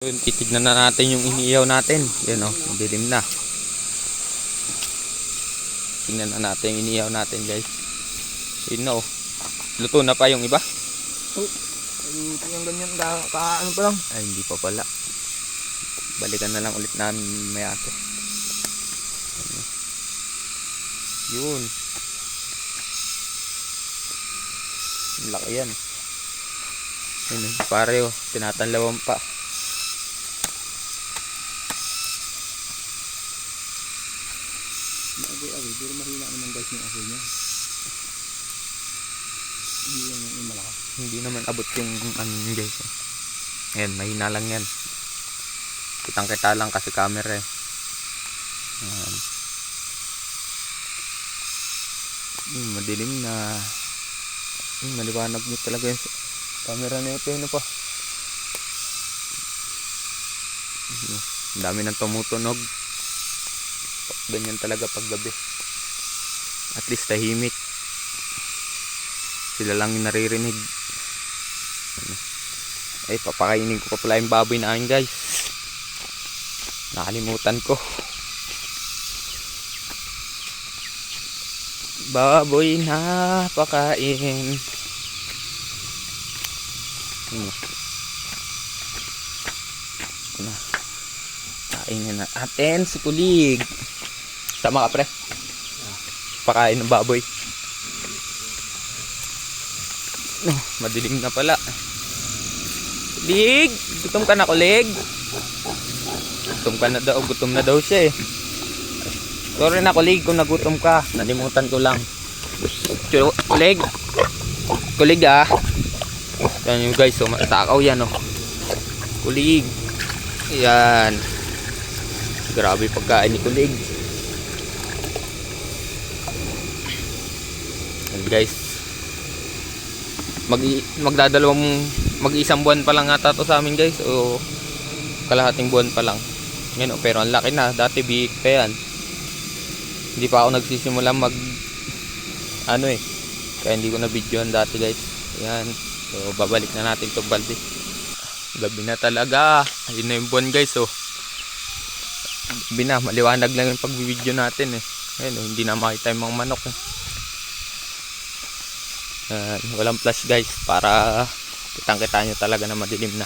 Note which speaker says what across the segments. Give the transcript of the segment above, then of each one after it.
Speaker 1: Yun, titignan na natin yung iniihaw natin. Yan o, dilim na. Tingnan na natin yung iniihaw natin, guys. Yun o. Luto na pa yung iba?
Speaker 2: Oh, ito yung ganyan. Ano pa lang?
Speaker 1: Ay, hindi pa pala. Balikan na lang ulit namin maya to. Yun. Laki yan. Yun, pare o. Tinatanlawan pa.
Speaker 2: Agoy-agoy, pero mahina naman guys yung agoy niya. Hindi yan yung malakas.
Speaker 1: Hindi naman abot yung ano guys. Ayan, mahina lang yan. Kitang kita lang kasi camera eh. Ayan. Madilim na. Maliwanag nyo talaga yung camera na ito. Ano pa? Ang dami nang tumutunog. Ganyan talaga pag gabi. At least tahimik. Sila lang yung naririnig. Ay, papakainin ko pa pala yung baboy na akin guys. Nakalimutan ko. Baboy na pakain. Kainin na atin si Kulig. Sama ka pre. Pakain ng baboy. No, madilim na pala. Kulig, gutom ka na Kulig. Gutom na daw siya eh. Sorry na Kulig kung nagutom ka. Nalimutan ko lang. Kulig. Kulig ah. Yan yung guys, so matakaw yan oh. Kulig. Yan. Grabe pagkain ni Kulig. Yan guys. Mag-iisang buwan pa lang ata to sa amin guys. O kalahating buwan pa lang. Yan, pero ang laki na. Dati biik pa yan. Hindi pa ako nagsisimula ano eh. Kaya hindi ko na videoan dati guys. Yan. So babalik na natin itong balde. Gabi na talaga. Ayun na yung buwan guys oh. Gabi na. Maliwanag lang yung pag-video natin eh. Ayun oh, hindi na makita yung mga manok eh. Walang flash guys para kitang-kita nyo talaga na madilim na.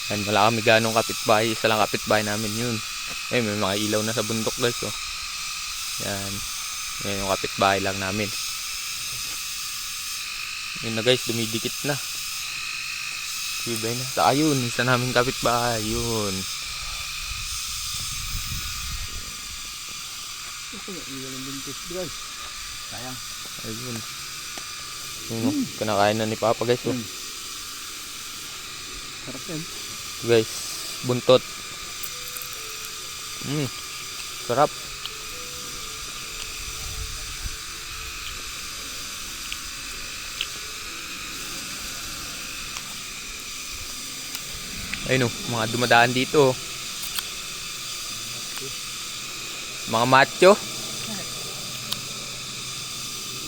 Speaker 1: Yan, wala kami ganong kapitbahay. Isa lang kapitbahay namin yun. May mga ilaw na sa bundok guys oh. Yan. Yan yung kapitbahay lang namin. Yun na guys, dumidikit na. Bibay na. Saka yun, isa namin kapitbahay. Yun.
Speaker 2: Iwan ng bintis guys. Sayang.
Speaker 1: Ayun. Yun, kinakain na ni Papa guys oh.
Speaker 2: Sarap yan.
Speaker 1: Guys, buntot. Sarap. Ayun oh, mga dumadaan dito. Mga macho.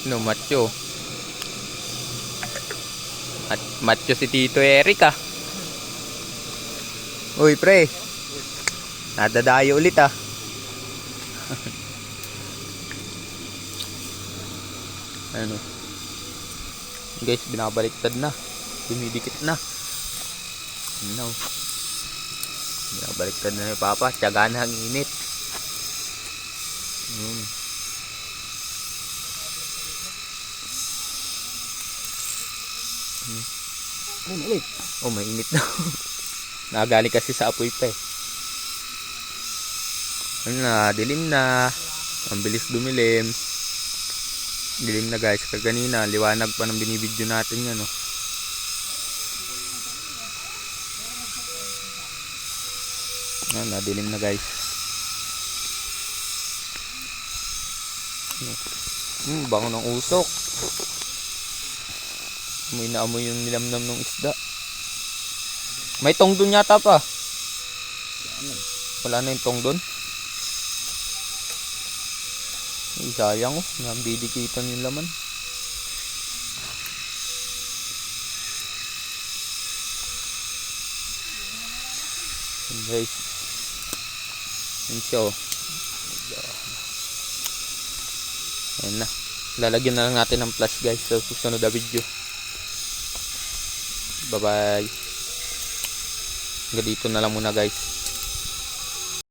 Speaker 1: No, macho. At macho si Tito Eric ah. Uy pre. Nadadayo ulit ah. Ano? Guys, binabaliktad na. Dumidikit na. No. Binabaliktad na ni Papa. Tiyaga na ang init.
Speaker 2: Mainit.
Speaker 1: Oh, mainit na. Nagaling kasi sa apoy pa eh. Ano na, dilim na. Ang bilis dumilim. Dilim na guys. Kaganina, liwanag pa ng binibidyo natin yan oh. Yan, nadilim na guys. Bango ng usok. Amoy na amoy yung nilamnam ng isda. May tong dun yata pa. Wala na yung tong dun. Sayang oh. Nambidikitan yung laman. Yan, guys. Yan siya oh. Ayan na. Lalagyan na lang natin ng flash guys sa susunod na video. Bye bye. Hanggang dito na lang muna guys.